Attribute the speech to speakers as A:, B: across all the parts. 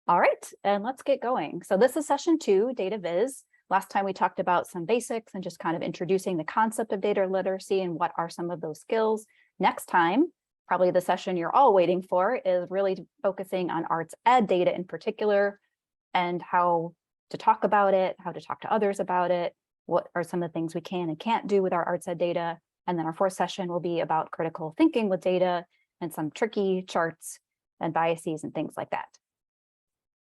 A: All right, and let's get going. So this is session 2, data viz. Last time we talked about some basics and just kind of introducing the concept of data literacy and what are some of those skills. Next time, probably the session you're all waiting for, is really focusing on arts ed data in particular and how to talk about it, how to talk to others about it, what are some of the things we can and can't do with our arts ed data. And then our 4th session will be about critical thinking with data and some tricky charts and biases and things like that.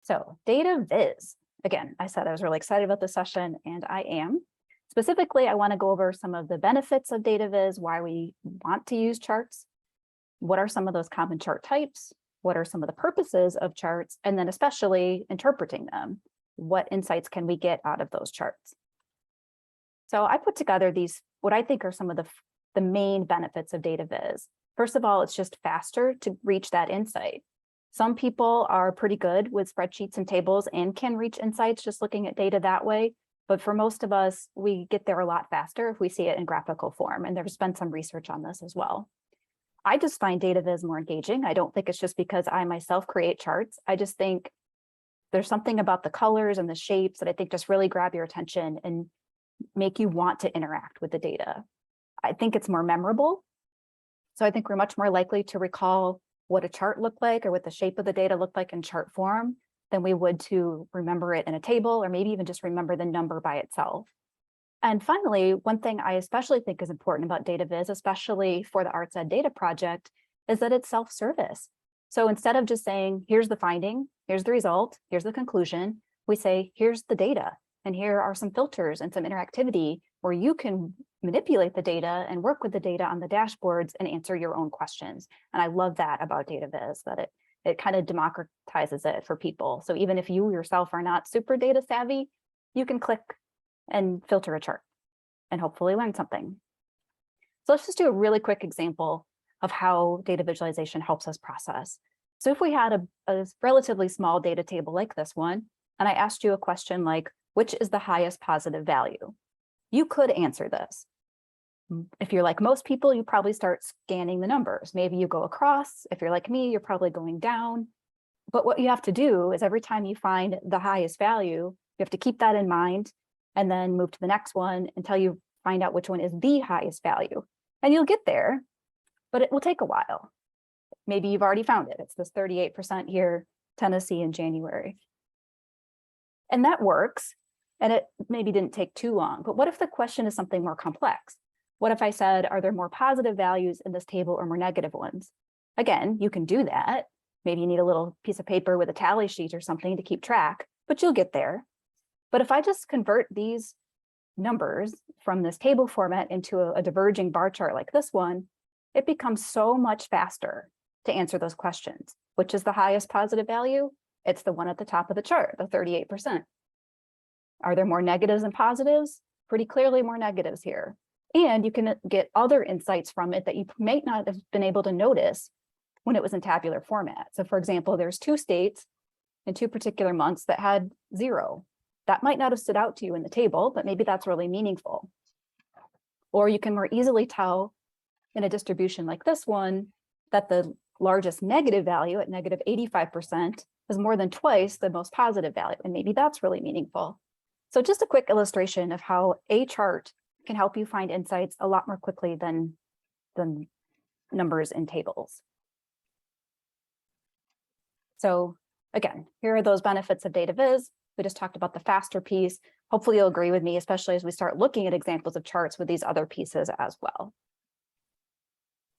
A: So data viz, again, I said I was really excited about this session, and I am. Specifically, I want to go over some of the benefits of data viz, why we want to use charts, what are some of those common chart types, what are some of the purposes of charts, and then especially interpreting them. What insights can we get out of those charts? So I put together these, what I think are some of the main benefits of data viz. First of all, it's just faster to reach that insight. Some people are pretty good with spreadsheets and tables and can reach insights just looking at data that way. But for most of us, we get there a lot faster if we see it in graphical form. And there's been some research on this as well. I just find data viz more engaging. I don't think it's just because I myself create charts. I just think there's something about the colors and the shapes that I think just really grab your attention and make you want to interact with the data. I think it's more memorable. So I think we're much more likely to recall what a chart looked like or what the shape of the data looked like in chart form than we would to remember it in a table or maybe even just remember the number by itself. And finally, one thing I especially think is important about data viz, especially for the Arts Ed Data Project, is that it's self-service. So instead of just saying, here's the finding, here's the result, here's the conclusion, we say, here's the data, and here are some filters and some interactivity where you can manipulate the data and work with the data on the dashboards and answer your own questions. And I love that about data viz, that it kind of democratizes it for people. So even if you yourself are not super data savvy, you can click and filter a chart and hopefully learn something. So let's just do a really quick example of how data visualization helps us process. So if we had a relatively small data table like this one, and I asked you a question like, which is the highest positive value? You could answer this. If you're like most people, you probably start scanning the numbers. Maybe you go across. If you're like me, you're probably going down. But what you have to do is every time you find the highest value, you have to keep that in mind and then move to the next one until you find out which one is the highest value. And you'll get there, but it will take a while. Maybe you've already found it. It's this 38% here, Tennessee in January. And that works. And it maybe didn't take too long. But what if the question is something more complex? What if I said, are there more positive values in this table or more negative ones? Again, you can do that. Maybe you need a little piece of paper with a tally sheet or something to keep track, but you'll get there. But if I just convert these numbers from this table format into a diverging bar chart like this one, it becomes so much faster to answer those questions. Which is the highest positive value? It's the one at the top of the chart, the 38%. Are there more negatives and positives? Pretty clearly more negatives here. And you can get other insights from it that you may not have been able to notice when it was in tabular format. So for example, there's 2 states in 2 particular months that had 0. That might not have stood out to you in the table, but maybe that's really meaningful. Or you can more easily tell in a distribution like this one that the largest negative value at negative 85% is more than twice the most positive value. And maybe that's really meaningful. So just a quick illustration of how a chart can help you find insights a lot more quickly than numbers in tables. So again, here are those benefits of data viz. We just talked about the faster piece. Hopefully you'll agree with me, especially as we start looking at examples of charts with these other pieces as well.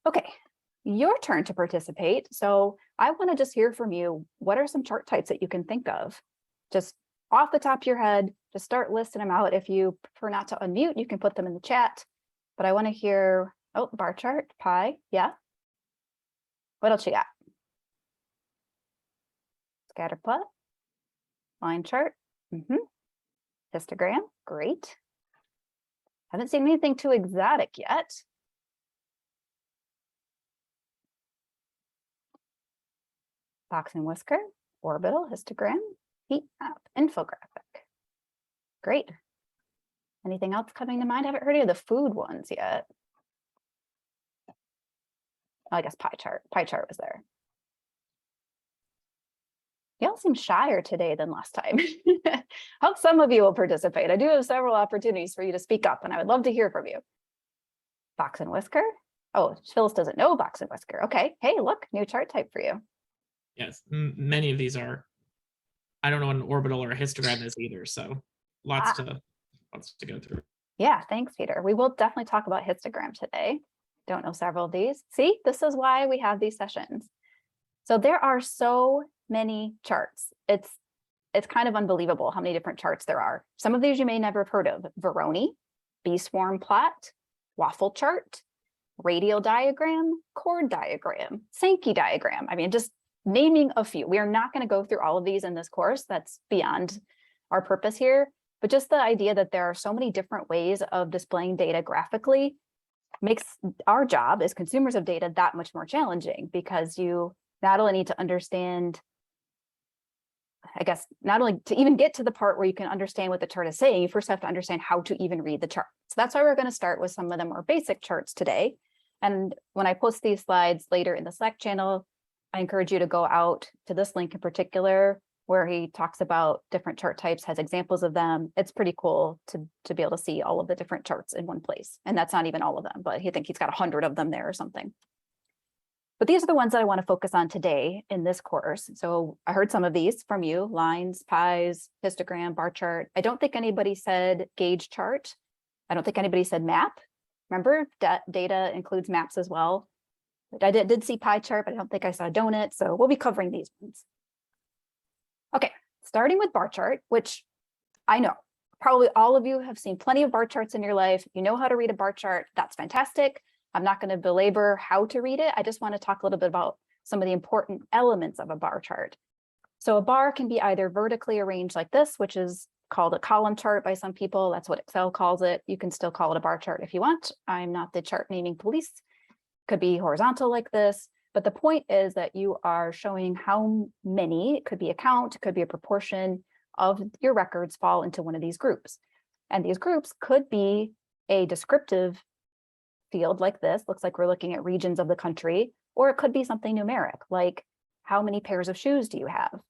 A: Okay, your turn to participate. So I want to just hear from you. What are some chart types that you can think of? Just off the top of your head, just start listing them out. If you prefer not to unmute, you can put them in the chat. But I want to hear, oh, bar chart, pie, yeah. What else you got? Scatter plot, line chart, histogram, great. Haven't seen anything too exotic yet. Box and whisker, orbital, histogram, heat map, infographic. Great. Anything else coming to mind? I haven't heard any of the food ones yet. Oh, I guess pie chart. Pie chart was there. Y'all seem shyer today than last time. Hope some of you will participate. I do have several opportunities for you to speak up, and I would love to hear from you. Box and whisker? Oh, Phyllis doesn't know box and whisker. Okay. Hey, look, new chart type for you.
B: Yes, many of these are, I don't know what an orbital or a histogram is either, so lots to go through.
A: Yeah, thanks, Peter. We will definitely talk about histogram today. Don't know several of these. See, this is why we have these sessions. So there are so many charts. It's kind of unbelievable how many different charts there are. Some of these you may never have heard of: Voronoi, B-swarm plot, waffle chart, radial diagram, chord diagram, Sankey diagram. I mean, just naming a few. We are not going to go through all of these in this course. That's beyond our purpose here. But just the idea that there are so many different ways of displaying data graphically makes our job as consumers of data that much more challenging, because you not only need to understand, I guess, not only to even get to the part where you can understand what the chart is saying, you first have to understand how to even read the chart. So that's why we're going to start with some of the more basic charts today. And when I post these slides later in the Slack channel, I encourage you to go out to this link in particular, where he talks about different chart types, has examples of them. It's pretty cool to be able to see all of the different charts in one place. And that's not even all of them, but I think he's got 100 of them there or something. But these are the ones that I want to focus on today in this course. So I heard some of these from you: lines, pies, histogram, bar chart. I don't think anybody said gauge chart. I don't think anybody said map. Remember, data includes maps as well. But I did see pie chart, but I don't think I saw donut. So we'll be covering these ones. Okay, starting with bar chart, which I know probably all of you have seen plenty of bar charts in your life. You know how to read a bar chart. That's fantastic. I'm not going to belabor how to read it. I just want to talk a little bit about some of the important elements of a bar chart. So a bar can be either vertically arranged like this, which is called a column chart by some people. That's what Excel calls it. You can still call it a bar chart if you want. I'm not the chart naming police. Could be horizontal like this. But the point is that you are showing how many, it could be a count, it could be a proportion of your records fall into one of these groups. And these groups could be a descriptive field like this. Looks like we're looking at regions of the country, or it could be something numeric, like how many pairs of shoes do you have?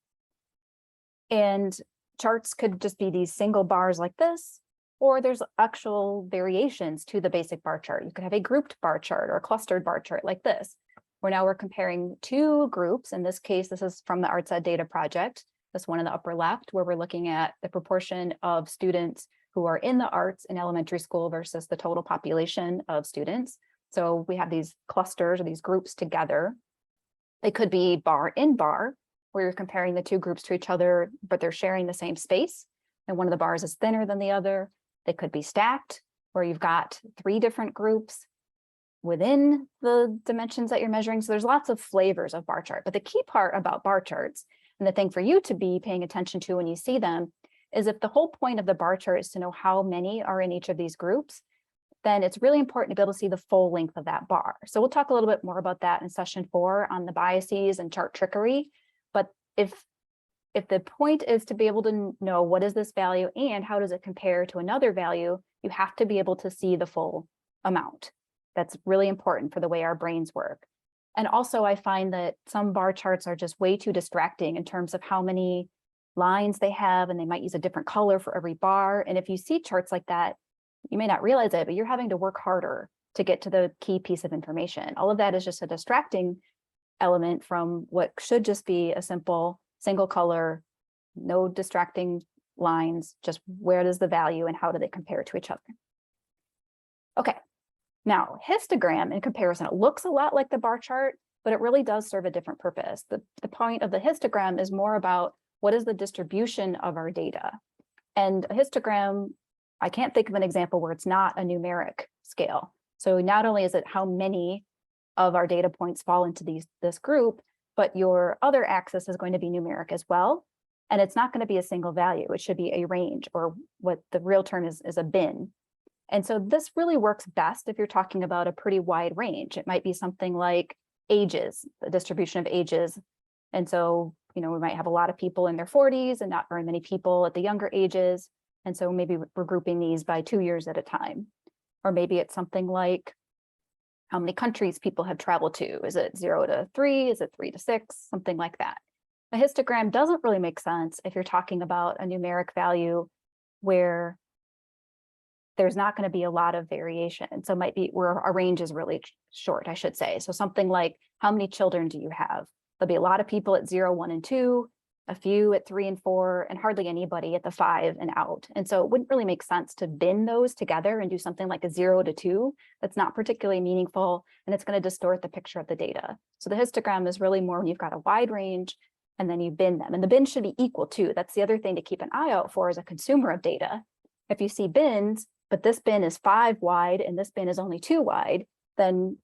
A: And charts could just be these single bars like this, or there's actual variations to the basic bar chart. You could have a grouped bar chart or a clustered bar chart like this, where now we're comparing two groups. In this case, this is from the ArtsEd data project, this one in the upper left, where we're looking at the proportion of students who are in the arts in elementary school versus the total population of students. So we have these clusters or these groups together. They could be bar in bar, where you're comparing the two groups to each other, but they're sharing the same space, and one of the bars is thinner than the other. They could be stacked, where you've got three different groups within the dimensions that you're measuring. So there's lots of flavors of bar chart. But the key part about bar charts, and the thing for you to be paying attention to when you see them, is if the whole point of the bar chart is to know how many are in each of these groups, then it's really important to be able to see the full length of that bar. So we'll talk a little bit more about that in session 4 on the biases and chart trickery. But if the point is to be able to know what is this value and how does it compare to another value, you have to be able to see the full amount. That's really important for the way our brains work. And also, I find that some bar charts are just way too distracting in terms of how many lines they have, and they might use a different color for every bar. And if you see charts like that, you may not realize it, but you're having to work harder to get to the key piece of information. All of that is just a distracting element from what should just be a simple single color, no distracting lines, just where does the value and how do they compare to each other? Okay, now histogram in comparison, it looks a lot like the bar chart, but it really does serve a different purpose. The point of the histogram is more about what is the distribution of our data. And a histogram, I can't think of an example where it's not a numeric scale. So not only is it how many of our data points fall into this group, but your other axis is going to be numeric as well. And it's not going to be a single value. It should be a range, or what the real term is a bin. And so this really works best if you're talking about a pretty wide range. It might be something like ages, the distribution of ages. And so, we might have a lot of people in their 40s and not very many people at the younger ages. And so maybe we're grouping these by 2 years at a time. Or maybe it's something like how many countries people have traveled to. Is it 0 to 3? Is it 3 to 6? Something like that. A histogram doesn't really make sense if you're talking about a numeric value where there's not going to be a lot of variation. So it might be where a range is really short, I should say. So something like, how many children do you have? There'll be a lot of people at 0, 1, and 2, a few at 3 and 4, and hardly anybody at the 5 and out. And so it wouldn't really make sense to bin those together and do something like a 0 to 2. That's not particularly meaningful, and it's going to distort the picture of the data. So the histogram is really more when you've got a wide range and then you bin them. And the bin should be equal too. That's the other thing to keep an eye out for as a consumer of data. If you see bins, but this bin is 5 wide and this bin is only 2 wide, then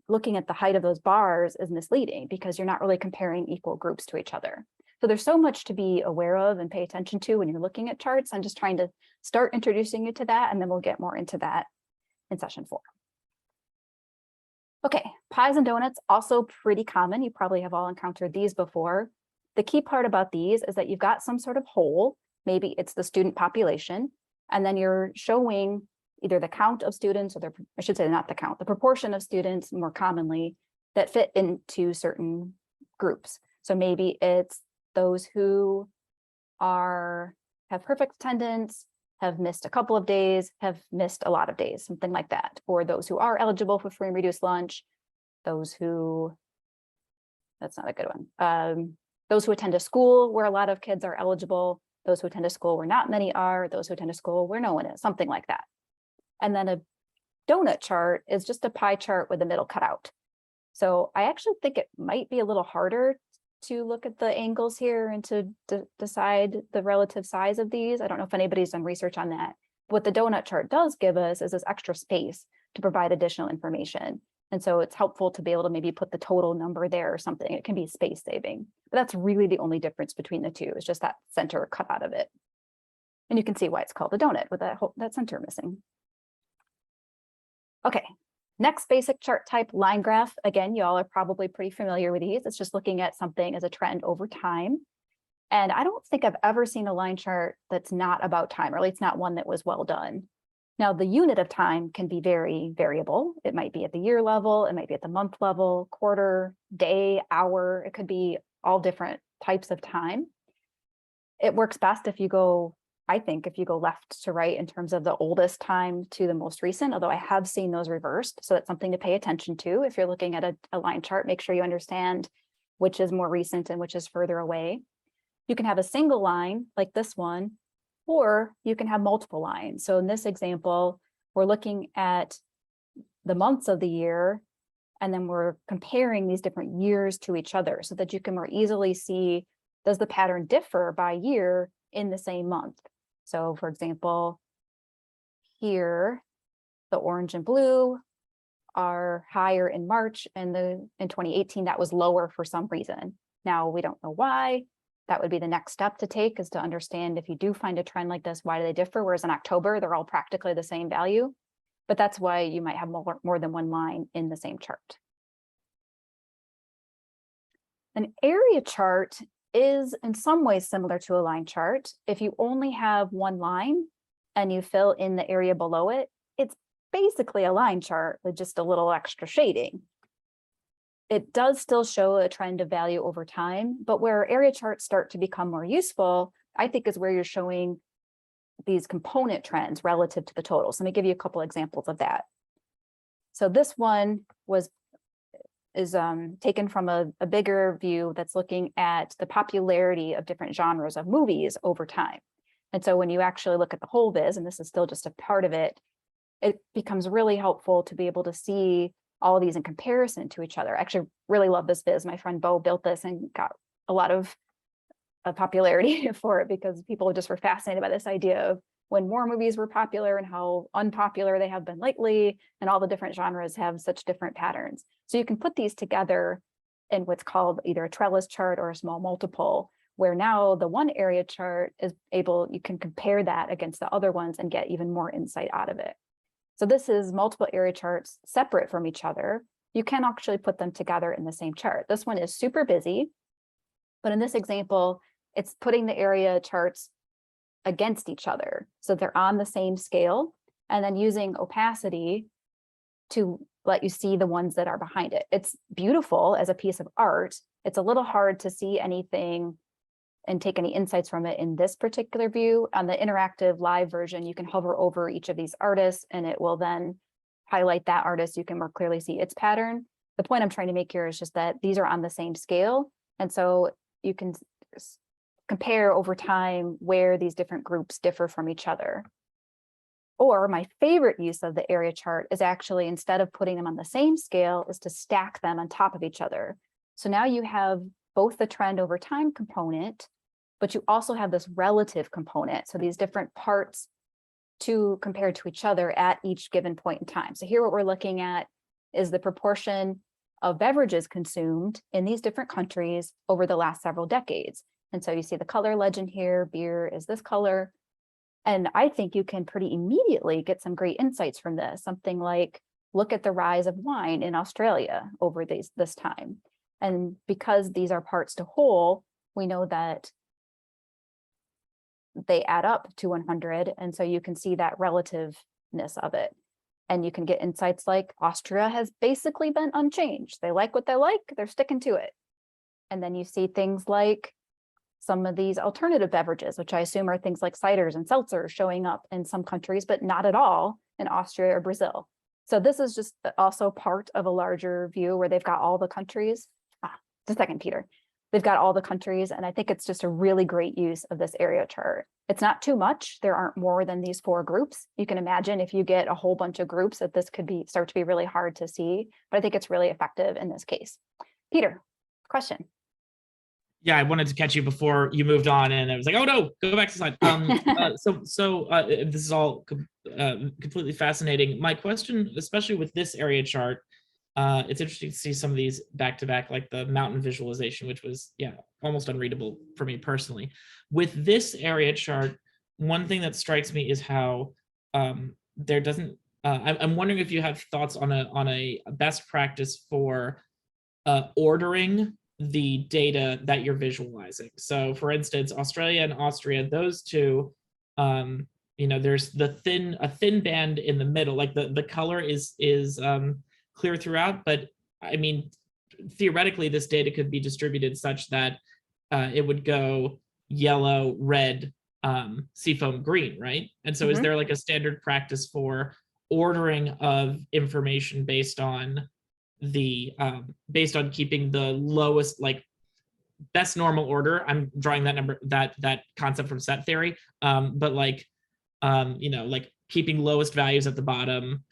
A: looking at the height of those bars is misleading because you're not really comparing equal groups to each other. So there's so much to be aware of and pay attention to when you're looking at charts. I'm just trying to start introducing you to that, and then we'll get more into that in session 4. Okay, pies and donuts, also pretty common. You probably have all encountered these before. The key part about these is that you've got some sort of whole, maybe it's the student population, and then you're showing either the count of students, or I should say not the count, the proportion of students more commonly that fit into certain groups. So maybe it's those who have perfect attendance, have missed a couple of days, have missed a lot of days, something like that. Or those who are eligible for free and reduced lunch, those who, that's not a good one. Those who attend a school where a lot of kids are eligible, those who attend a school where not many are, those who attend a school where no one is, something like that. And then a donut chart is just a pie chart with the middle cut out. So I actually think it might be a little harder to look at the angles here and to decide the relative size of these. I don't know if anybody's done research on that. What the donut chart does give us is this extra space to provide additional information. And so it's helpful to be able to maybe put the total number there or something. It can be space saving, but that's really the only difference between the two. It's just that center cut out of it. And you can see why it's called a donut with that center missing. Okay, next basic chart type, line graph. Again, y'all are probably pretty familiar with these. It's just looking at something as a trend over time. And I don't think I've ever seen a line chart that's not about time, or at least not one that was well done. Now, the unit of time can be very variable. It might be at the year level, it might be at the month level, quarter, day, hour. It could be all different types of time. It works best if you go, I think, if you go left to right in terms of the oldest time to the most recent, although I have seen those reversed. So that's something to pay attention to. If you're looking at a line chart, make sure you understand which is more recent and which is further away. You can have a single line like this one, or you can have multiple lines. So in this example, we're looking at the months of the year, and then we're comparing these different years to each other so that you can more easily see, does the pattern differ by year in the same month? So for example, here, the orange and blue are higher in March, and in 2018, that was lower for some reason. Now, we don't know why. That would be the next step to take, is to understand if you do find a trend like this, why do they differ? Whereas in October, they're all practically the same value. But that's why you might have more than one line in the same chart. An area chart is in some ways similar to a line chart. If you only have one line and you fill in the area below it, it's basically a line chart with just a little extra shading. It does still show a trend of value over time, but where area charts start to become more useful, I think, is where you're showing these component trends relative to the total. So let me give you a couple examples of that. So this one is taken from a bigger view that's looking at the popularity of different genres of movies over time. And so when you actually look at the whole viz, and this is still just a part of it, it becomes really helpful to be able to see all of these in comparison to each other. I actually really love this viz. My friend Bo built this and got a lot of popularity for it because people just were fascinated by this idea of when war movies were popular and how unpopular they have been lately, and all the different genres have such different patterns. So you can put these together in what's called either a trellis chart or a small multiple, where now the one area chart is you can compare that against the other ones and get even more insight out of it. So this is multiple area charts separate from each other. You can actually put them together in the same chart. This one is super busy, but in this example, it's putting the area charts against each other. So they're on the same scale, and then using opacity to let you see the ones that are behind it. It's beautiful as a piece of art, It's a little hard to see anything and take any insights from it in this particular view. On the interactive live version, you can hover over each of these artists and it will then highlight that artist. You can more clearly see its pattern. The point I'm trying to make here is just that these are on the same scale. And so you can compare over time where these different groups differ from each other. Or my favorite use of the area chart is actually, instead of putting them on the same scale, is to stack them on top of each other. So now you have both the trend over time component, but you also have this relative component. So these different parts compared to each other at each given point in time. So here what we're looking at is the proportion of beverages consumed in these different countries over the last several decades. And so you see the color legend here, beer is this color. And I think you can pretty immediately get some great insights from this. Something like, look at the rise of wine in Australia over this time. And because these are parts to whole, we know that they add up to 100. And so you can see that relativeness of it. And you can get insights like Austria has basically been unchanged. They like what they like, they're sticking to it. And then you see things like some of these alternative beverages, which I assume are things like ciders and seltzers showing up in some countries, but not at all in Austria or Brazil. So this is just also part of a larger view where they've got all the countries. Just a second, Peter. They've got all the countries, and I think it's just a really great use of this area chart. It's not too much. There aren't more than these 4 groups. You can imagine if you get a whole bunch of groups that this could start to be really hard to see, but I think it's really effective in this case. Peter, question.
B: Yeah, I wanted to catch you before you moved on, and I was like, "Oh no, go back to slide." This is all completely fascinating. My question, especially with this area chart, it's interesting to see some of these back to back, like the mountain visualization, which was almost unreadable for me personally. With this area chart, one thing that strikes me is how there doesn't. I'm wondering if you have thoughts on a best practice for ordering the data that you're visualizing. So for instance, Australia and Austria, those two, there's a thin band in the middle, like the color is clear throughout, but I mean, theoretically, this data could be distributed such that it would go yellow, red, seafoam green, right? And so is there like a standard practice for ordering of information based on keeping the lowest, like best normal order? I'm drawing that concept from set theory, but like like keeping lowest values at the bottom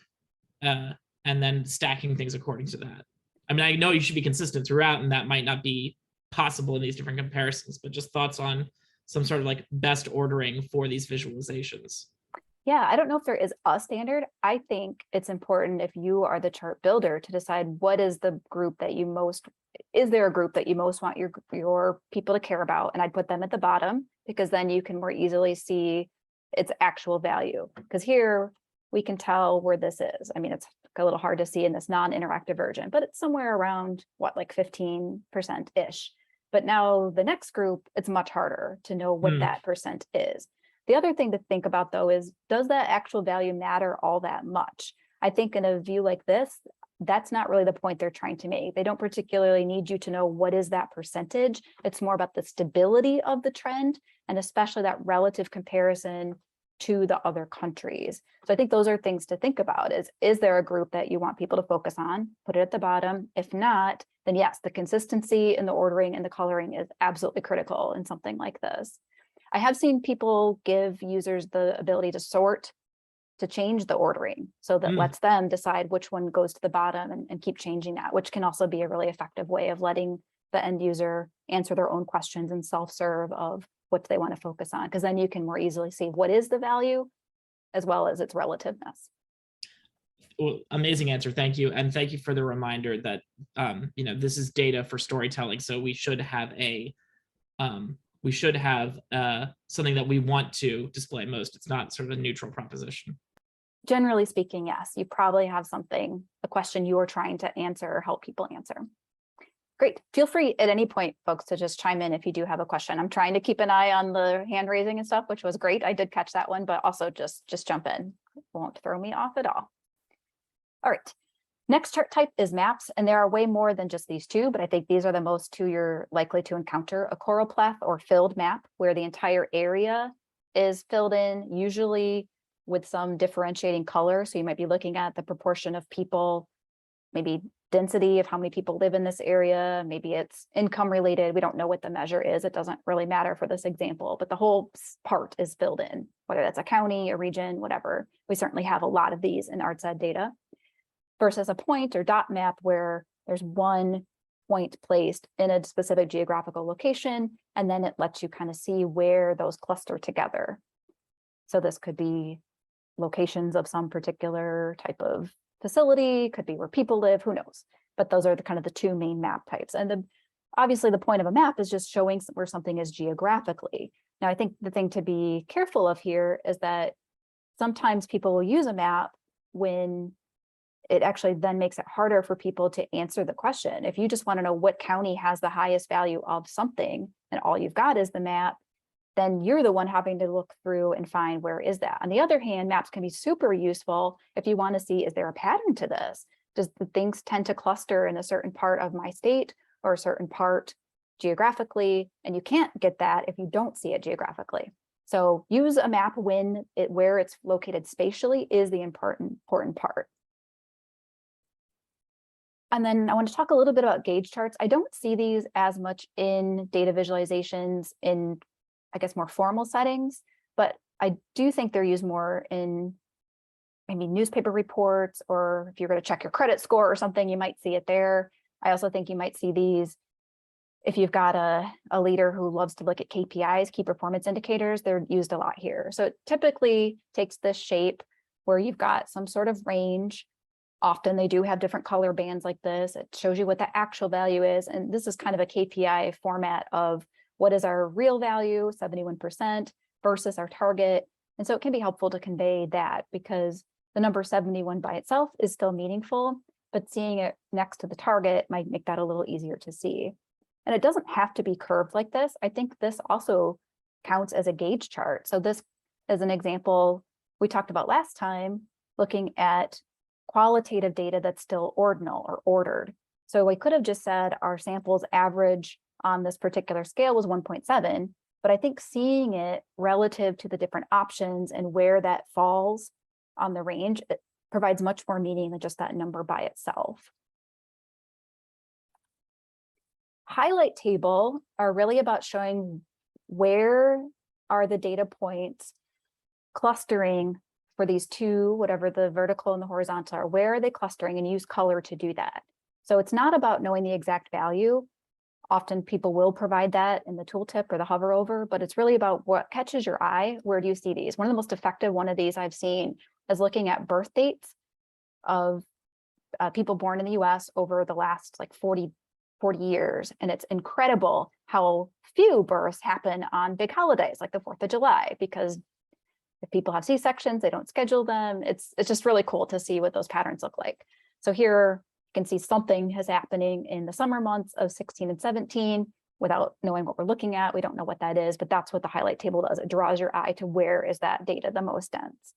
B: and then stacking things according to that. I mean, I know you should be consistent throughout, and that might not be possible in these different comparisons, but just thoughts on some sort of like best ordering for these visualizations.
A: Yeah, I don't know if there is a standard. I think it's important, if you are the chart builder, to decide what is the group that you most, is there a group that you most want your people to care about? And I'd put them at the bottom, because then you can more easily see its actual value. Because here we can tell where this is. I mean, it's a little hard to see in this non-interactive version, but it's somewhere around like 15%-ish. But now the next group, it's much harder to know what that percent is. The other thing to think about, though, is, does that actual value matter all that much? I think in a view like this, that's not really the point they're trying to make. They don't particularly need you to know what is that percentage. It's more about the stability of the trend, and especially that relative comparison to the other countries. So I think those are things to think about. Is there a group that you want people to focus on? Put it at the bottom. If not, then yes, the consistency in the ordering and the coloring is absolutely critical in something like this. I have seen people give users the ability to sort, to change the ordering, so that lets them decide which one goes to the bottom and keep changing that, which can also be a really effective way of letting the end user answer their own questions and self-serve of what they want to focus on, because then you can more easily see what is the value as well as its relativeness.
B: Well, amazing answer. Thank you. And thank you for the reminder that, this is data for storytelling. So we should have something that we want to display most. It's not sort of a neutral proposition.
A: Generally speaking, yes, you probably have a question you are trying to answer or help people answer. Great. Feel free at any point, folks, to just chime in if you do have a question. I'm trying to keep an eye on the hand raising and stuff, which was great. I did catch that one, but also just jump in. It won't throw me off at all. All right. Next chart type is maps, and there are way more than just these two, but I think these are the most two you're likely to encounter. A choropleth or filled map, where the entire area is filled in, usually with some differentiating color. So you might be looking at the proportion of people, maybe density of how many people live in this area. Maybe it's income related. We don't know what the measure is. It doesn't really matter for this example, but the whole part is filled in, whether that's a county, a region, whatever. We certainly have a lot of these in arts ed data. Versus a point or dot map where there's one point placed in a specific geographical location, and then it lets you kind of see where those cluster together. So this could be locations of some particular type of facility, could be where people live, who knows? But those are the kind of the two main map types. And obviously the point of a map is just showing where something is geographically. Now, I think the thing to be careful of here is that sometimes people will use a map when it actually then makes it harder for people to answer the question. If you just want to know what county has the highest value of something, and all you've got is the map, then you're the one having to look through and find where is that. On the other hand, maps can be super useful if you want to see, is there a pattern to this? Does the things tend to cluster in a certain part of my state or a certain part geographically? And you can't get that if you don't see it geographically. So use a map when where it's located spatially is the important part. And then I want to talk a little bit about gauge charts. I don't see these as much in data visualizations in, I guess, more formal settings, but I do think they're used more in maybe newspaper reports, or if you're going to check your credit score or something, you might see it there. I also think you might see these if you've got a leader who loves to look at KPIs, key performance indicators, they're used a lot here. So it typically takes this shape where you've got some sort of range. Often they do have different color bands like this. It shows you what the actual value is. And this is kind of a KPI format of what is our real value, 71%, versus our target. And so it can be helpful to convey that, because the number 71 by itself is still meaningful, but seeing it next to the target might make that a little easier to see. And it doesn't have to be curved like this. I think this also counts as a gauge chart. So this is an example we talked about last time, looking at qualitative data that's still ordinal or ordered. So we could have just said our samples average on this particular scale was 1.7, but I think seeing it relative to the different options and where that falls on the range, it provides much more meaning than just that number by itself. Highlight table are really about showing where are the data points clustering for these two, whatever the vertical and the horizontal are, where are they clustering, and use color to do that. So it's not about knowing the exact value. Often people will provide that in the tooltip or the hover over, but it's really about what catches your eye. Where do you see these? One of the most effective one of these I've seen is looking at birth dates of people born in the US over the last like 40 years. And it's incredible how few births happen on big holidays like the 4th of July, because if people have C-sections, they don't schedule them. It's just really cool to see what those patterns look like. So here you can see something is happening in the summer months of 16 and 17 without knowing what we're looking at. We don't know what that is, but that's what the highlight table does. It draws your eye to where is that data the most dense.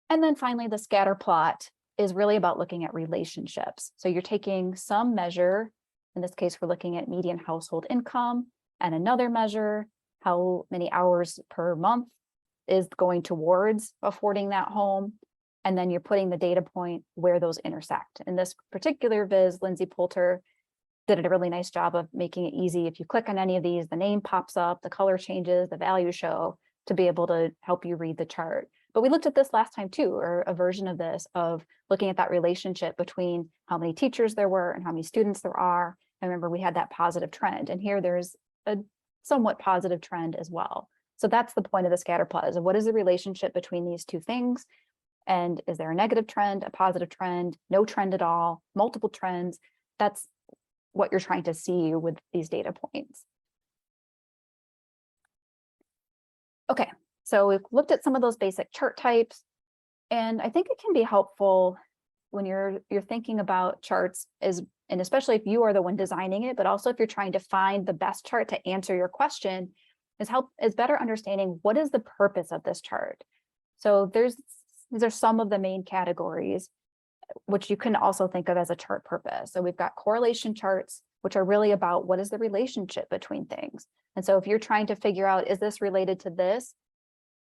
A: And then finally, the scatter plot is really about looking at relationships. So you're taking some measure, in this case, we're looking at median household income, and another measure, how many hours per month is going towards affording that home. And then you're putting the data point where those intersect. In this particular viz, Lindsay Poulter did a really nice job of making it easy. If you click on any of these, the name pops up, the color changes, the value show, to be able to help you read the chart. But we looked at this last time too, or a version of this, of looking at that relationship between how many teachers there were and how many students there are. And remember, we had that positive trend. And here there's a somewhat positive trend as well. So that's the point of the scatter plot, is what is the relationship between these two things? And is there a negative trend, a positive trend, no trend at all, multiple trends? That's what you're trying to see with these data points. Okay, so we've looked at some of those basic chart types, and I think it can be helpful when you're thinking about charts, and especially if you are the one designing it, but also if you're trying to find the best chart to answer your question, is better understanding what is the purpose of this chart. So these are some of the main categories. which you can also think of as a chart purpose. So we've got correlation charts, which are really about what is the relationship between things. And so if you're trying to figure out, is this related to this?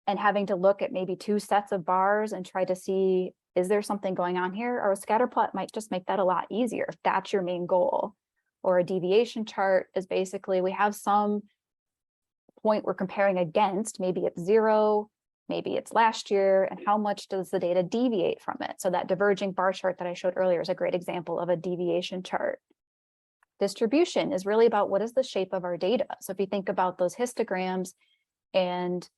A: And having to look at maybe 2 sets of bars and try to see, is there something going on here? Or a scatter plot might just make that a lot easier if that's your main goal. Or a deviation chart is basically, we have some point we're comparing against, maybe it's 0, maybe it's last year, and how much does the data deviate from it? So that diverging bar chart that I showed earlier is a great example of a deviation chart. Distribution is really about what is the shape of our data. So if you think about those histograms and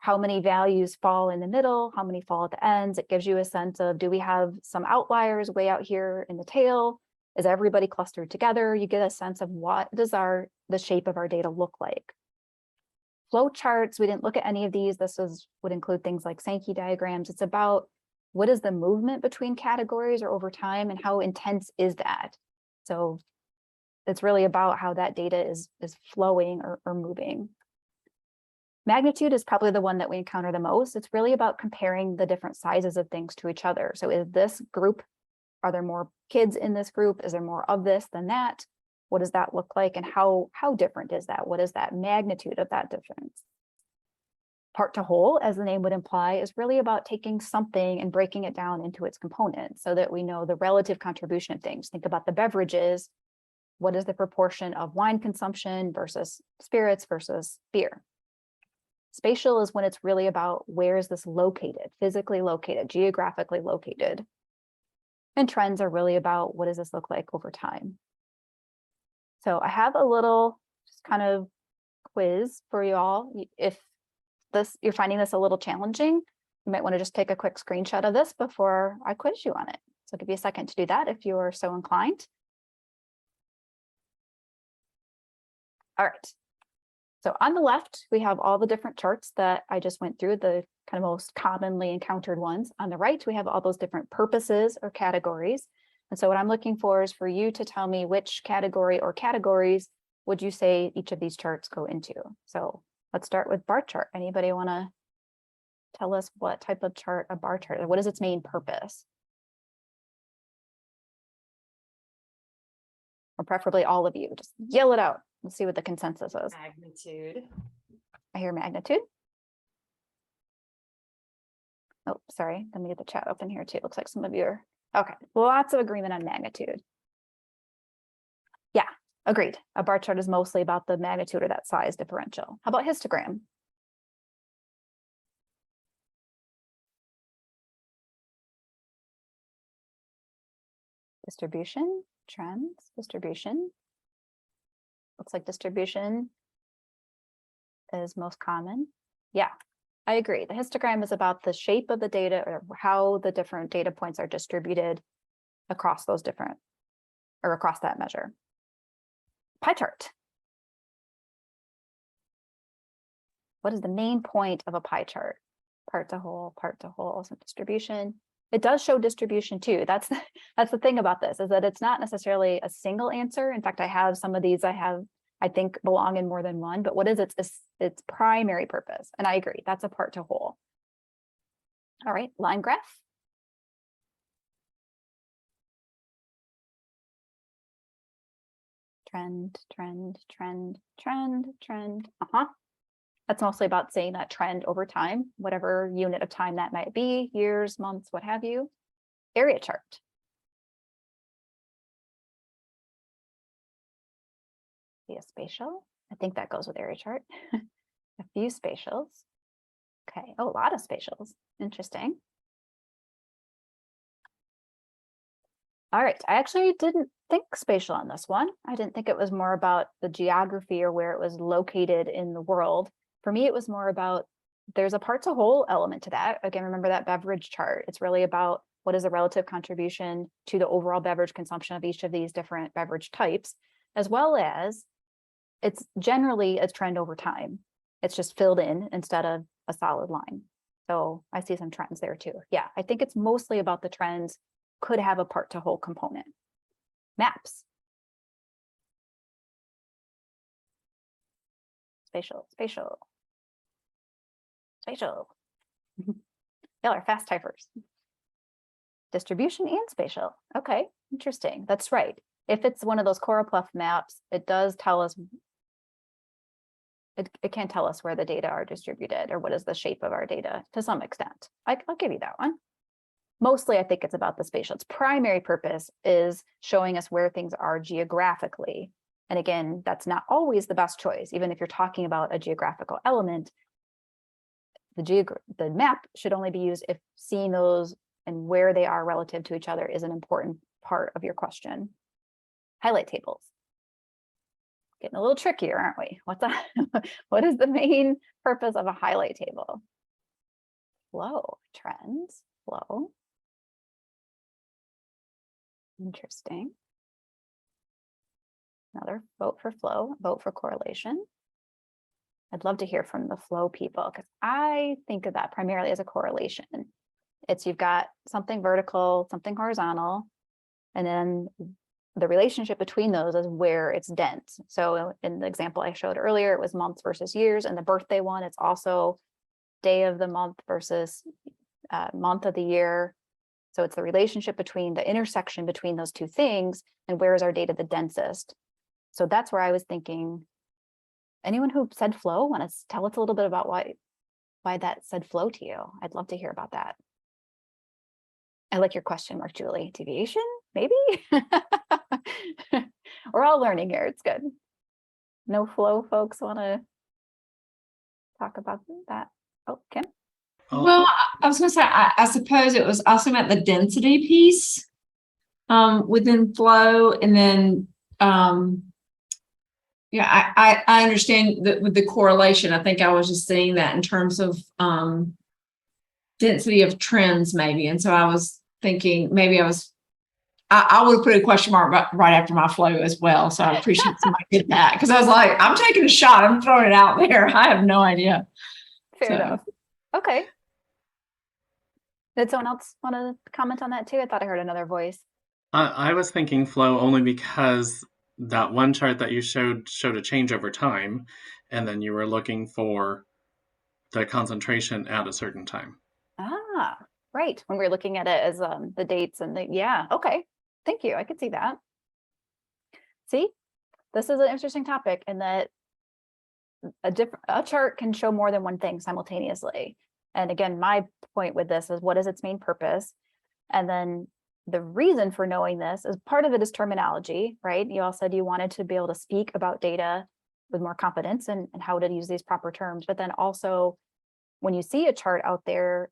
A: how many values fall in the middle, how many fall at the ends, it gives you a sense of, do we have some outliers way out here in the tail? Is everybody clustered together? You get a sense of what does the shape of our data look like. Flow charts, we didn't look at any of these. This would include things like Sankey diagrams. It's about what is the movement between categories or over time, and how intense is that? So it's really about how that data is flowing or moving. Magnitude is probably the one that we encounter the most. It's really about comparing the different sizes of things to each other. So is this group, are there more kids in this group? Is there more of this than that? What does that look like? And how different is that? What is that magnitude of that difference? Part to whole, as the name would imply, is really about taking something and breaking it down into its components so that we know the relative contribution of things. Think about the beverages. What is the proportion of wine consumption versus spirits versus beer? Spatial is when it's really about where is this located, physically located, geographically located. And trends are really about what does this look like over time. So I have a little just kind of quiz for you all. If you're finding this a little challenging, you might want to just take a quick screenshot of this before I quiz you on it. So I'll give you a second to do that if you are so inclined. All right. So on the left, we have all the different charts that I just went through, the kind of most commonly encountered ones. On the right, we have all those different purposes or categories. And so what I'm looking for is for you to tell me which category or categories would you say each of these charts go into. So let's start with bar chart. Anybody want to tell us what type of chart a bar chart is? What is its main purpose? Or preferably all of you, just yell it out. Let's see what the consensus is.
C: Magnitude.
A: I hear magnitude. Oh, sorry. Let me get the chat open here too. Looks like some of you are, okay. Lots of agreement on magnitude. Yeah, agreed. A bar chart is mostly about the magnitude or that size differential. How about histogram? Distribution, trends, distribution. Looks like distribution is most common. Yeah, I agree. The histogram is about the shape of the data or how the different data points are distributed across those different, or across that measure. Pie chart. What is the main point of a pie chart? Part to whole, some distribution. It does show distribution too. That's the thing about this, is that it's not necessarily a single answer. In fact, I have some of these I think belong in more than one, but what is its primary purpose? And I agree, that's a part to whole. All right, line graph. Trend. That's mostly about saying that trend over time, whatever unit of time that might be, years, months, what have you. Area chart. See a spatial. I think that goes with area chart. A few spatials. Okay, oh, a lot of spatials. Interesting. All right, I actually didn't think spatial on this one. I didn't think it was more about the geography or where it was located in the world. For me, it was more about there's a part to whole element to that. Again, remember that beverage chart. It's really about what is the relative contribution to the overall beverage consumption of each of these different beverage types, as well as it's generally a trend over time. It's just filled in instead of a solid line. So I see some trends there too. Yeah, I think it's mostly about the trends, could have a part to whole component. Maps. Spatial. Y'all are fast typers. Distribution and spatial. Okay, interesting. That's right. If it's one of those choropleth maps, it does tell us, it can tell us where the data are distributed or what is the shape of our data to some extent. I'll give you that one. Mostly, I think it's about the spatial. Its primary purpose is showing us where things are geographically. And again, that's not always the best choice. Even if you're talking about a geographical element, the map should only be used if seeing those and where they are relative to each other is an important part of your question. Highlight tables. Getting a little trickier, aren't we? What's that? What is the main purpose of a highlight table? Flow, trends, flow. Interesting. Another vote for flow, vote for correlation. I'd love to hear from the flow people because I think of that primarily as a correlation. It's you've got something vertical, something horizontal, and then the relationship between those is where it's dense. So in the example I showed earlier, it was months versus years, and the birthday one, it's also day of the month versus month of the year. So it's the relationship between the intersection between those two things and where is our data the densest. So that's where I was thinking, anyone who said flow, want to tell us a little bit about why that said flow to you? I'd love to hear about that. I like your question mark, Julie. Deviation, maybe? We're all learning here. It's good. No flow folks want to talk about that? Oh, Kim?
C: Well, I was going to say, I suppose it was also about the density piece within flow. And then, yeah, I understand that with the correlation. I think I was just seeing that in terms of density of trends, maybe. And so I was thinking maybe I would have put a question mark right after my flow as well. So I appreciate somebody did that because I was like, I'm taking a shot. I'm throwing it out there. I have no idea.
A: Fair enough. Okay. Did someone else want to comment on that too? I thought I heard another voice.
D: I was thinking flow only because that one chart that you showed a change over time, and then you were looking for the concentration at a certain time.
A: Ah, right. When we were looking at it as the dates and the, yeah, okay. Thank you. I could see that. See, this is an interesting topic in that a chart can show more than one thing simultaneously. And again, my point with this is what is its main purpose? And then the reason for knowing this is part of it is terminology, right? You all said you wanted to be able to speak about data with more confidence and how to use these proper terms. But then also when you see a chart out there,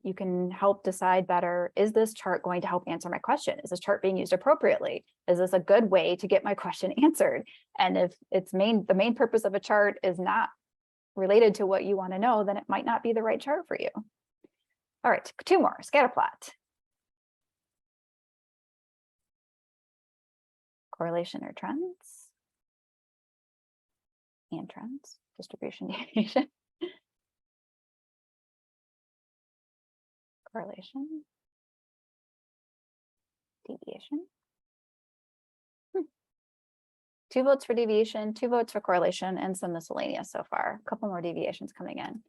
A: you can help decide better, is this chart going to help answer my question? Is this chart being used appropriately? Is this a good way to get my question answered? And if the main purpose of a chart is not related to what you want to know, then it might not be the right chart for you. All right, two more, scatter plot. Correlation or trends? And trends, distribution, deviation. Correlation, deviation. 2 votes for deviation, 2 votes for correlation, and some miscellaneous so far. A couple more deviations coming in.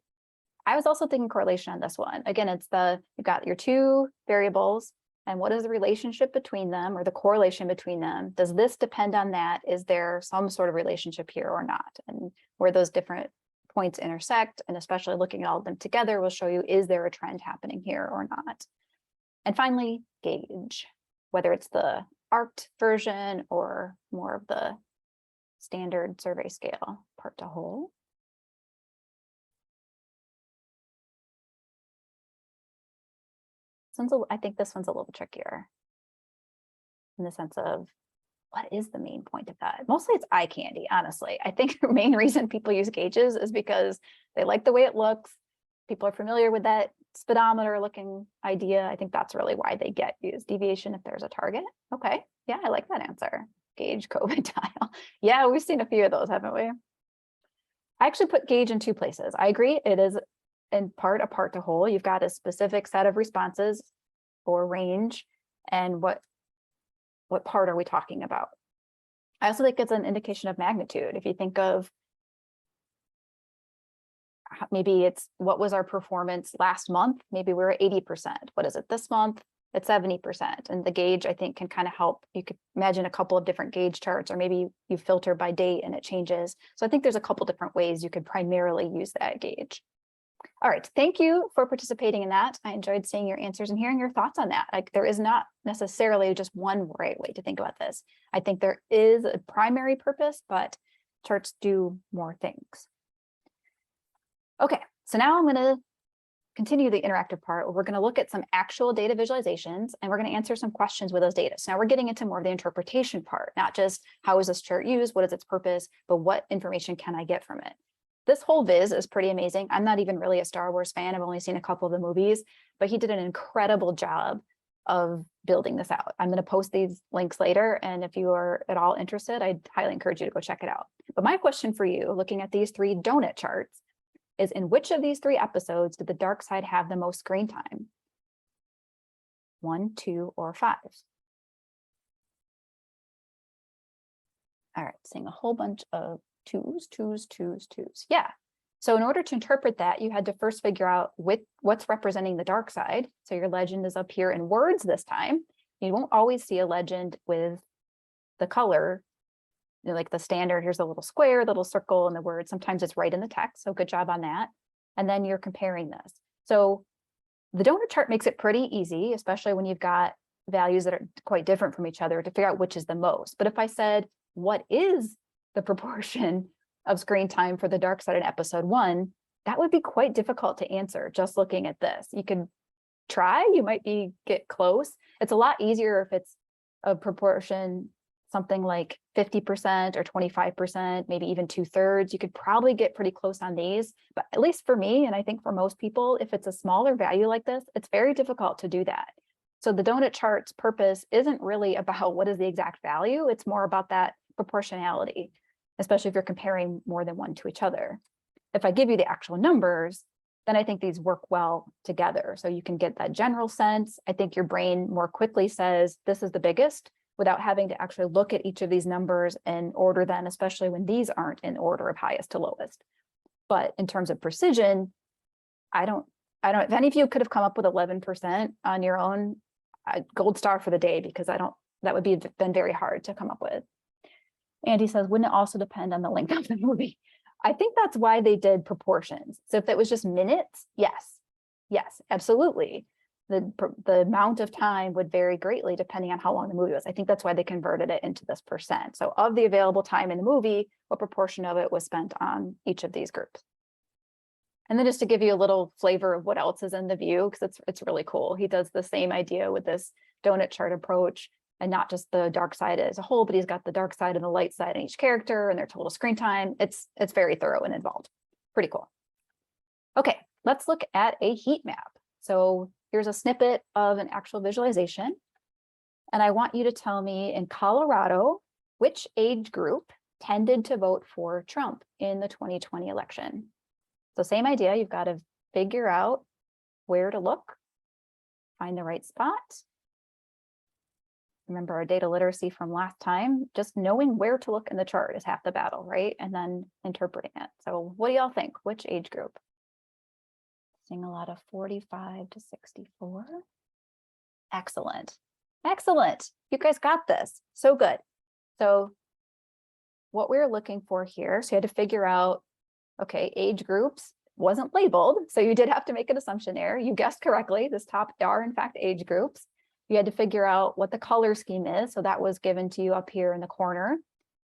A: I was also thinking correlation on this one. Again, it's you've got your 2 variables, and what is the relationship between them or the correlation between them? Does this depend on that? Is there some sort of relationship here or not? And where those different points intersect, and especially looking at all of them together will show you, is there a trend happening here or not? And finally, gauge, whether it's the ARCed version or more of the standard survey scale, part to whole. I think this one's a little trickier in the sense of what is the main point of that? Mostly it's eye candy, honestly. I think the main reason people use gauges is because they like the way it looks. People are familiar with that speedometer looking idea. I think that's really why they get used. Deviation if there's a target. Okay, yeah, I like that answer. Gauge, COVID dial. Yeah, we've seen a few of those, haven't we? I actually put gauge in 2 places. I agree, it is in part a part to whole. You've got a specific set of responses or range, and what part are we talking about? I also think it's an indication of magnitude. If you think of maybe it's what was our performance last month, maybe we're at 80%. What is it this month? at 70%. And the gauge, I think, can kind of help. You could imagine a couple of different gauge charts, or maybe you filter by date and it changes. So I think there's a couple different ways you could primarily use that gauge. All right, thank you for participating in that. I enjoyed seeing your answers and hearing your thoughts on that. Like, there is not necessarily just one right way to think about this. I think there is a primary purpose, but charts do more things. Okay, so now I'm going to continue the interactive part where we're going to look at some actual data visualizations and we're going to answer some questions with those data. So now we're getting into more of the interpretation part, not just how is this chart used, what is its purpose, but what information can I get from it? This whole viz is pretty amazing. I'm not even really a Star Wars fan. I've only seen a couple of the movies, but he did an incredible job of building this out. I'm going to post these links later, and if you are at all interested, I'd highly encourage you to go check it out. But my question for you, looking at these three donut charts, is in which of these three episodes did the dark side have the most screen time? 1, 2, or 5? All right, seeing a whole bunch of twos. Yeah. So in order to interpret that, you had to first figure out what's representing the dark side. So your legend is up here in words this time. You won't always see a legend with the color, you know, like the standard, here's a little square, little circle, and the word. Sometimes it's right in the text. So good job on that. And then you're comparing this. So the donut chart makes it pretty easy, especially when you've got values that are quite different from each other, to figure out which is the most. But if I said, what is the proportion of screen time for the dark side in episode 1, that would be quite difficult to answer just looking at this. You could try, you might get close. It's a lot easier if it's a proportion, something like 50% or 25%, maybe even 2/3. You could probably get pretty close on these, but at least for me, and I think for most people, if it's a smaller value like this, it's very difficult to do that. So the donut chart's purpose isn't really about what is the exact value, it's more about that proportionality, especially if you're comparing more than one to each other. If I give you the actual numbers, then I think these work well together. So you can get that general sense. I think your brain more quickly says, this is the biggest, without having to actually look at each of these numbers and order them, especially when these aren't in order of highest to lowest. But in terms of precision, I don't, if any of you could have come up with 11% on your own, gold star for the day, because that would been very hard to come up with. Andy says, wouldn't it also depend on the length of the movie? I think that's why they did proportions. So if it was just minutes, yes, absolutely. The amount of time would vary greatly depending on how long the movie was. I think that's why they converted it into this percent. So of the available time in the movie, what proportion of it was spent on each of these groups? And then just to give you a little flavor of what else is in the view, because it's really cool. He does the same idea with this donut chart approach, and not just the dark side as a whole, but he's got the dark side and the light side in each character and their total screen time. It's very thorough and involved. Pretty cool. Okay, let's look at a heat map. So here's a snippet of an actual visualization. And I want you to tell me, in Colorado, which age group tended to vote for Trump in the 2020 election? So same idea, you've got to figure out where to look, find the right spot. Remember our data literacy from last time, just knowing where to look in the chart is half the battle, right? And then interpreting it. So what do y'all think? Which age group? Seeing a lot of 45 to 64. Excellent. Excellent. You guys got this. So good. So what we're looking for here, so you had to figure out, okay, age groups wasn't labeled. So you did have to make an assumption there. You guessed correctly. This top are in fact age groups. You had to figure out what the color scheme is. So that was given to you up here in the corner.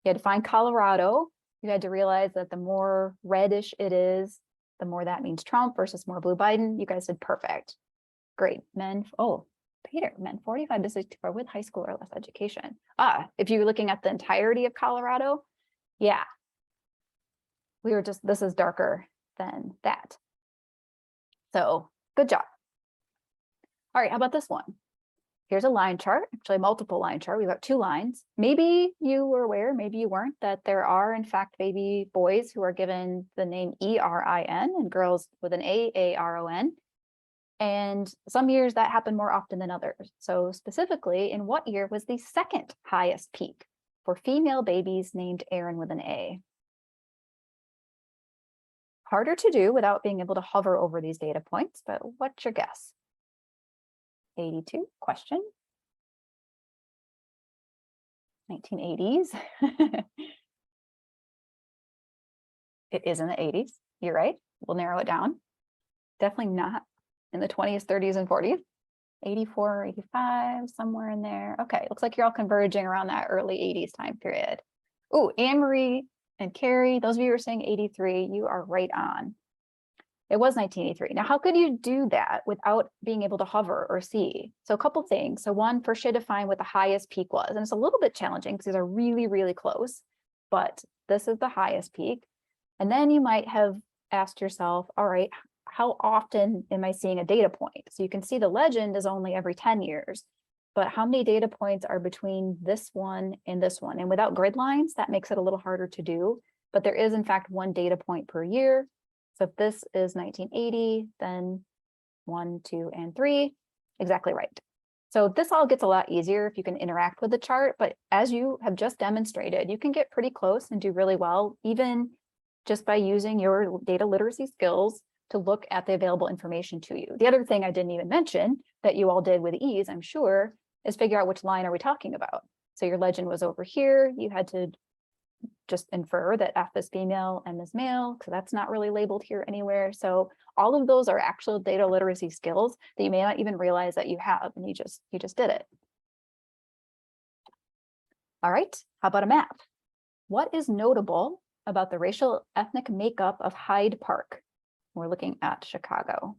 A: You had to find Colorado. You had to realize that the more reddish it is, the more that means Trump versus more blue Biden. You guys did perfect. Great. Peter, men 45 to 64 with high school or less education. If you're looking at the entirety of Colorado, yeah. This is darker than that. So good job. All right, how about this one? Here's a line chart, actually a multiple line chart. We've got 2 lines. Maybe you were aware, maybe you weren't, that there are in fact baby boys who are given the name ERIN and girls with an AARON. And some years that happened more often than others. So specifically, in what year was the second highest peak for female babies named Aaron with an A? Harder to do without being able to hover over these data points, but what's your guess? 82 question. 1980s. It is in the 80s. You're right. We'll narrow it down. Definitely not in the 20s, 30s, and 40s. 84, 85, somewhere in there. Okay, looks like you're all converging around that early 80s time period. Oh, Anne-Marie and Carrie, those of you who are saying 83, you are right on. It was 1983. Now, how could you do that without being able to hover or see? So a couple things. So one, first you had to find what the highest peak was. And it's a little bit challenging because these are really, really close, but this is the highest peak. And then you might have asked yourself, all right, how often am I seeing a data point? So you can see the legend is only every 10 years, but how many data points are between this one and this one? And without grid lines, that makes it a little harder to do, but there is in fact one data point per year. So if this is 1980, then 1, 2, and 3, exactly right. So this all gets a lot easier if you can interact with the chart, but as you have just demonstrated, you can get pretty close and do really well, even just by using your data literacy skills to look at the available information to you. The other thing I didn't even mention that you all did with ease, I'm sure, is figure out which line are we talking about. So your legend was over here. You had to just infer that F is female, M is male, so that's not really labeled here anywhere. So all of those are actual data literacy skills that you may not even realize that you have, and you just did it. All right, how about a map? What is notable about the racial ethnic makeup of Hyde Park? We're looking at Chicago.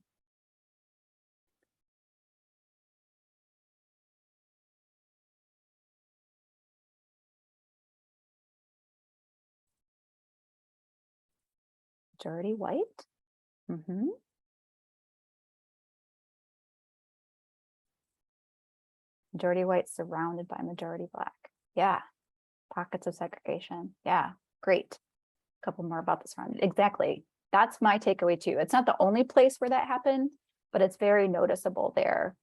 A: Majority white. Majority white surrounded by majority black. Yeah. Pockets of segregation. Yeah, great. A couple more about this round. Exactly. That's my takeaway too. It's not the only place where that happened, but it's very noticeable there.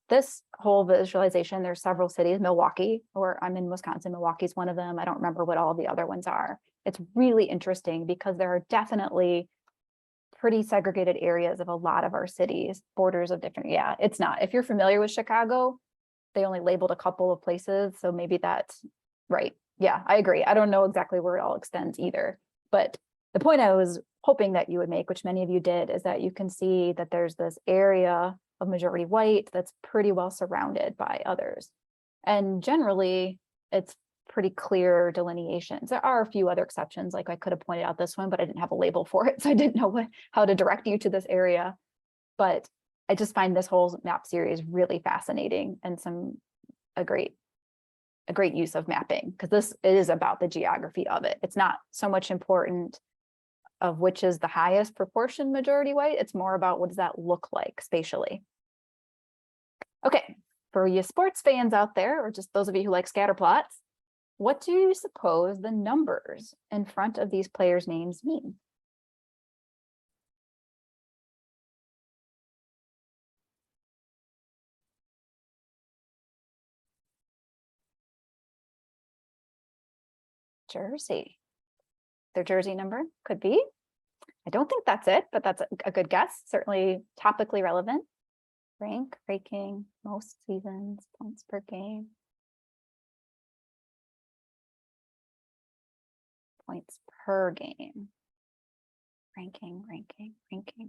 A: This whole visualization, there's several cities, Milwaukee, or I'm in Wisconsin, Milwaukee's one of them. I don't remember what all the other ones are. It's really interesting because there are definitely pretty segregated areas of a lot of our cities, borders of different, yeah, it's not. If you're familiar with Chicago, they only labeled a couple of places, so maybe that's right. Yeah, I agree. I don't know exactly where it all extends either, but the point I was hoping that you would make, which many of you did, is that you can see that there's this area of majority white that's pretty well surrounded by others. And generally, it's pretty clear delineations. There are a few other exceptions, like I could have pointed out this one, but I didn't have a label for it, so I didn't know how to direct you to this area. But I just find this whole map series really fascinating and a great use of mapping, because this is about the geography of it. It's not so much important of which is the highest proportion majority white. It's more about what does that look like spatially. Okay, for you sports fans out there, or just those of you who like scatter plots, what do you suppose the numbers in front of these players' names mean? Jersey. Their jersey number could be. I don't think that's it, but that's a good guess. Certainly topically relevant. Rank, ranking, most seasons, points per game. Points per game. Ranking,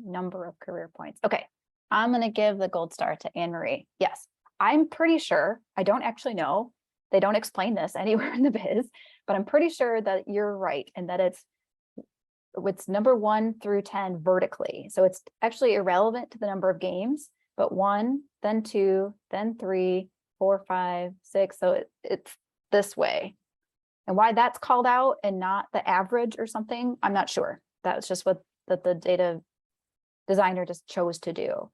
A: number of career points. Okay, I'm going to give the gold star to Anne-Marie. Yes, I'm pretty sure, I don't actually know, they don't explain this anywhere in the biz, but I'm pretty sure that you're right and that it's number 1 through 10 vertically. So it's actually irrelevant to the number of games, but 1, then 2, then 3, 4, 5, 6. So it's this way. And why that's called out and not the average or something, I'm not sure. That's just what the data designer just chose to do.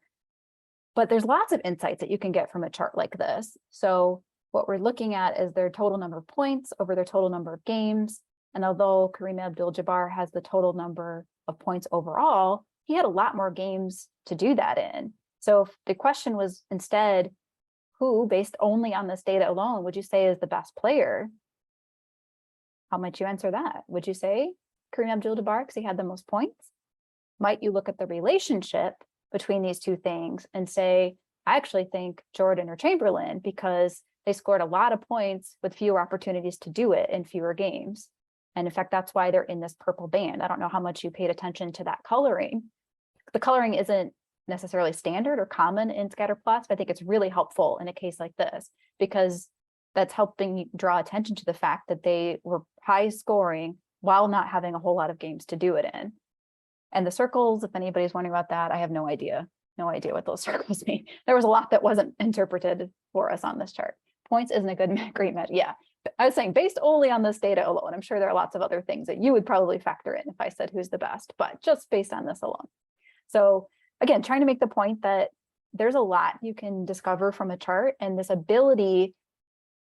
A: But there's lots of insights that you can get from a chart like this. So what we're looking at is their total number of points over their total number of games. And although Kareem Abdul-Jabbar has the total number of points overall, he had a lot more games to do that in. So if the question was instead, who, based only on this data alone, would you say is the best player? How might you answer that? Would you say Kareem Abdul-Jabbar because he had the most points? Might you look at the relationship between these two things and say, I actually think Jordan or Chamberlain, because they scored a lot of points with fewer opportunities to do it in fewer games. And in fact, that's why they're in this purple band. I don't know how much you paid attention to that coloring. The coloring isn't necessarily standard or common in scatterplots, but I think it's really helpful in a case like this, because that's helping you draw attention to the fact that they were high scoring while not having a whole lot of games to do it in. And the circles, if anybody's wondering about that, I have no idea. No idea what those circles mean. There was a lot that wasn't interpreted for us on this chart. Points isn't a good great measure. Yeah, I was saying based only on this data alone, I'm sure there are lots of other things that you would probably factor in if I said who's the best, but just based on this alone. So again, trying to make the point that there's a lot you can discover from a chart, and this ability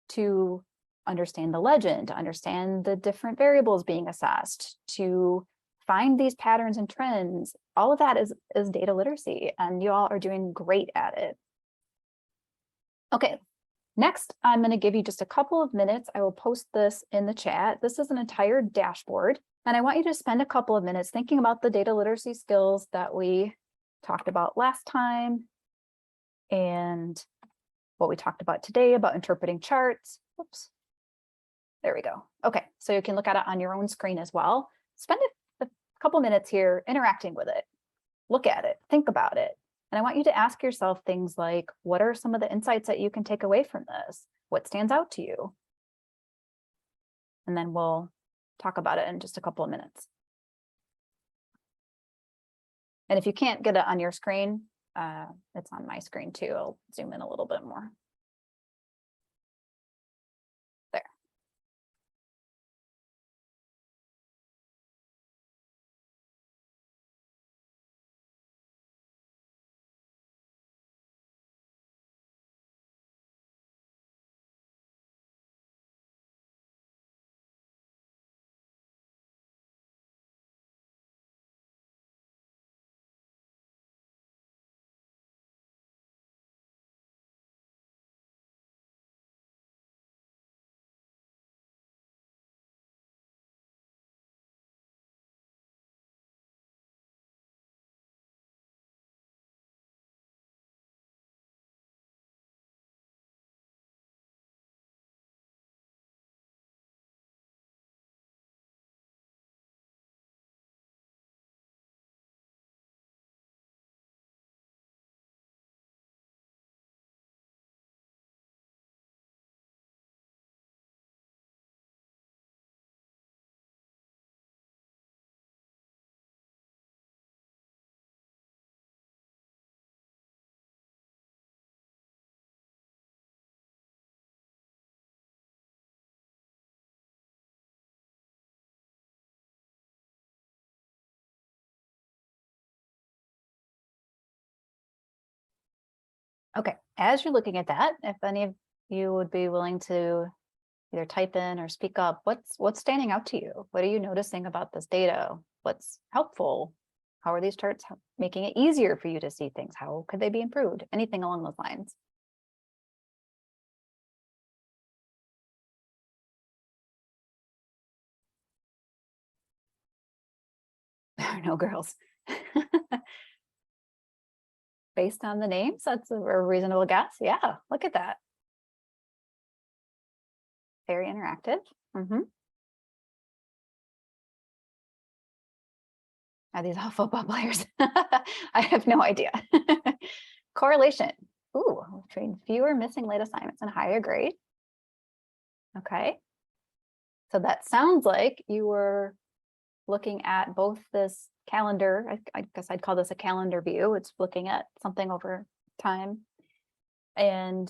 A: to understand the legend, to understand the different variables being assessed, to find these patterns and trends, all of that is data literacy, and you all are doing great at it. Okay, next, I'm going to give you just a couple of minutes. I will post this in the chat. This is an entire dashboard, and I want you to spend a couple of minutes thinking about the data literacy skills that we talked about last time and what we talked about today about interpreting charts. Whoops. There we go. Okay, so you can look at it on your own screen as well. Spend a couple minutes here interacting with it. Look at it, think about it. And I want you to ask yourself things like, what are some of the insights that you can take away from this? What stands out to you? And then we'll talk about it in just a couple of minutes. And if you can't get it on your screen, it's on my screen too. I'll zoom in a little bit more. There. Okay, as you're looking at that, if any of you would be willing to either type in or speak up, what's standing out to you? What are you noticing about this data? What's helpful? How are these charts making it easier for you to see things? How could they be improved? Anything along those lines. No, girls. Based on the names, that's a reasonable guess. Yeah, look at that. Very interactive. Are these all football players? I have no idea. Correlation. Ooh, between fewer missing late assignments and higher grade. Okay. So that sounds like you were looking at both this calendar, I guess I'd call this a calendar view. It's looking at something over time, and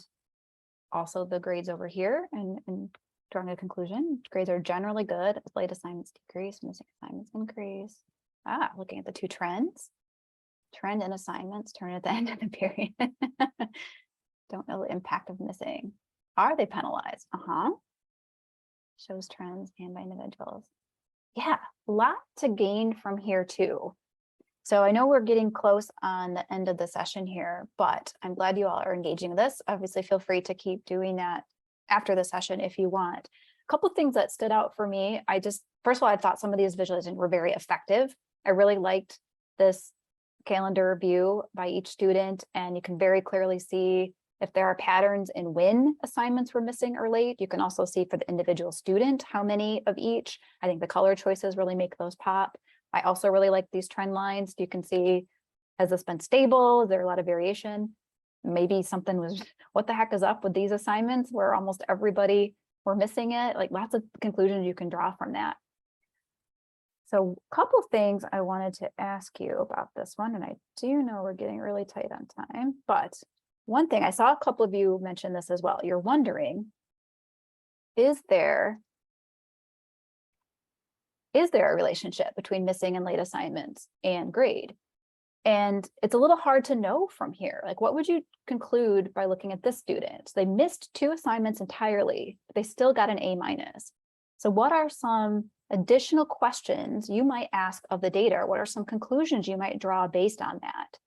A: also the grades over here, and drawing a conclusion. Grades are generally good. Late assignments decrease, missing assignments increase. Looking at the two trends. Trend in assignments turn at the end of the period. Don't know the impact of missing. Are they penalized? Shows trends and by individuals. Yeah, a lot to gain from here too. So I know we're getting close on the end of the session here, but I'm glad you all are engaging with this. Obviously, feel free to keep doing that after the session if you want. A couple of things that stood out for me. First of all, I thought some of these visualizations were very effective. I really liked this calendar view by each student, and you can very clearly see if there are patterns in when assignments were missing or late. You can also see for the individual student how many of each. I think the color choices really make those pop. I also really like these trend lines. You can see, has this been stable? Is there a lot of variation? Maybe something was, what the heck is up with these assignments where almost everybody were missing it? Like, lots of conclusions you can draw from that. So a couple of things I wanted to ask you about this one, and I do know we're getting really tight on time, but one thing, I saw a couple of you mention this as well. You're wondering, is there a relationship between missing and late assignments and grade? And it's a little hard to know from here. Like, what would you conclude by looking at this student? They missed 2 assignments entirely, but they still got an A-. So what are some additional questions you might ask of the data? What are some conclusions you might draw based on that?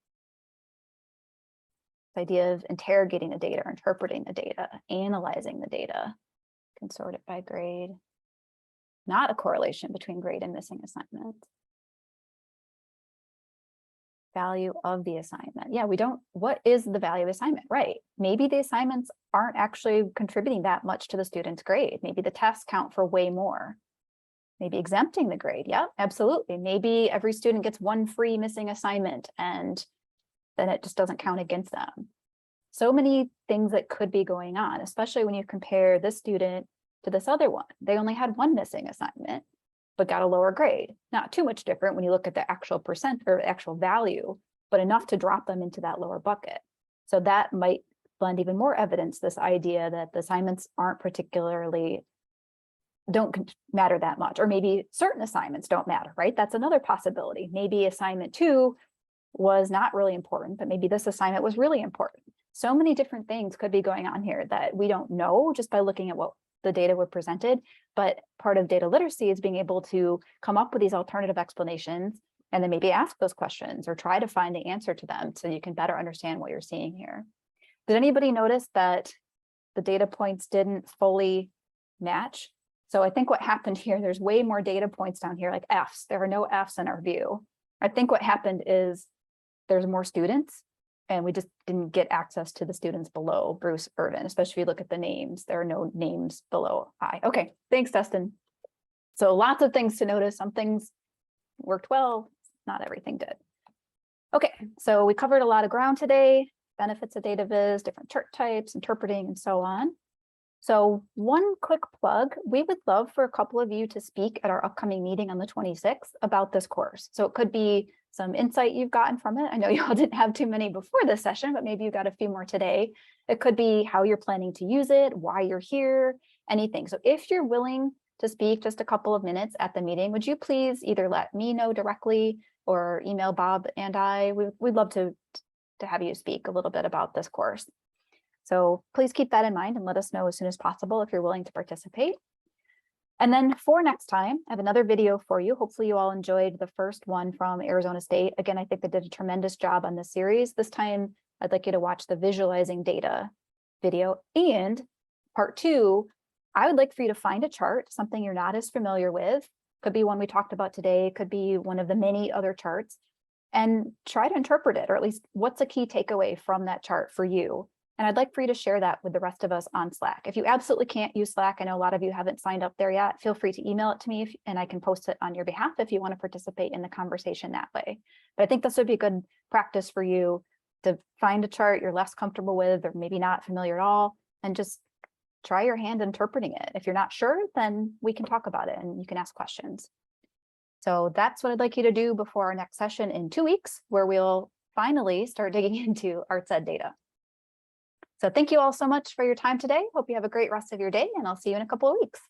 A: The idea of interrogating the data, interpreting the data, analyzing the data, can sort it by grade. Not a correlation between grade and missing assignments. Value of the assignment. Yeah, we don't, what is the value of assignment? Right. Maybe the assignments aren't actually contributing that much to the student's grade. Maybe the tests count for way more. Maybe exempting the grade. Yeah, absolutely. Maybe every student gets 1 free missing assignment and then it just doesn't count against them. So many things that could be going on, especially when you compare this student to this other one. They only had 1 missing assignment, but got a lower grade. Not too much different when you look at the actual percent or actual value, but enough to drop them into that lower bucket. So that might lend even more evidence, this idea that the assignments aren't particularly, don't matter that much, or maybe certain assignments don't matter, right? That's another possibility. Maybe assignment 2 was not really important, but maybe this assignment was really important. So many different things could be going on here that we don't know just by looking at what the data were presented. But part of data literacy is being able to come up with these alternative explanations and then maybe ask those questions or try to find the answer to them so you can better understand what you're seeing here. Did anybody notice that the data points didn't fully match? So I think what happened here, there's way more data points down here, like Fs. There are no Fs in our view. I think what happened is there's more students and we just didn't get access to the students below Bruce Irvin, especially if you look at the names. There are no names below I. Okay, thanks, Dustin. So lots of things to notice. Some things worked well, not everything did. Okay, so we covered a lot of ground today, benefits of data viz, different chart types, interpreting, and so on. So one quick plug, we would love for a couple of you to speak at our upcoming meeting on the 26th about this course. So it could be some insight you've gotten from it. I know you all didn't have too many before this session, but maybe you got a few more today. It could be how you're planning to use it, why you're here, anything. So if you're willing to speak just a couple of minutes at the meeting, would you please either let me know directly or email Bob and I? We'd love to have you speak a little bit about this course. So please keep that in mind and let us know as soon as possible if you're willing to participate. And then for next time, I have another video for you. Hopefully you all enjoyed the first one from Arizona State. Again, I think they did a tremendous job on this series. This time, I'd like you to watch the visualizing data video. And part 2, I would like for you to find a chart, something you're not as familiar with. Could be one we talked about today, could be one of the many other charts, and try to interpret it, or at least what's a key takeaway from that chart for you. And I'd like for you to share that with the rest of us on Slack. If you absolutely can't use Slack, I know a lot of you haven't signed up there yet, feel free to email it to me and I can post it on your behalf if you want to participate in the conversation that way. But I think this would be good practice for you to find a chart you're less comfortable with or maybe not familiar at all, and just try your hand interpreting it. If you're not sure, then we can talk about it and you can ask questions. So that's what I'd like you to do before our next session in 2 weeks, where we'll finally start digging into Arts Ed data. So thank you all so much for your time today. Hope you have a great rest of your day, and I'll see you in a couple of weeks.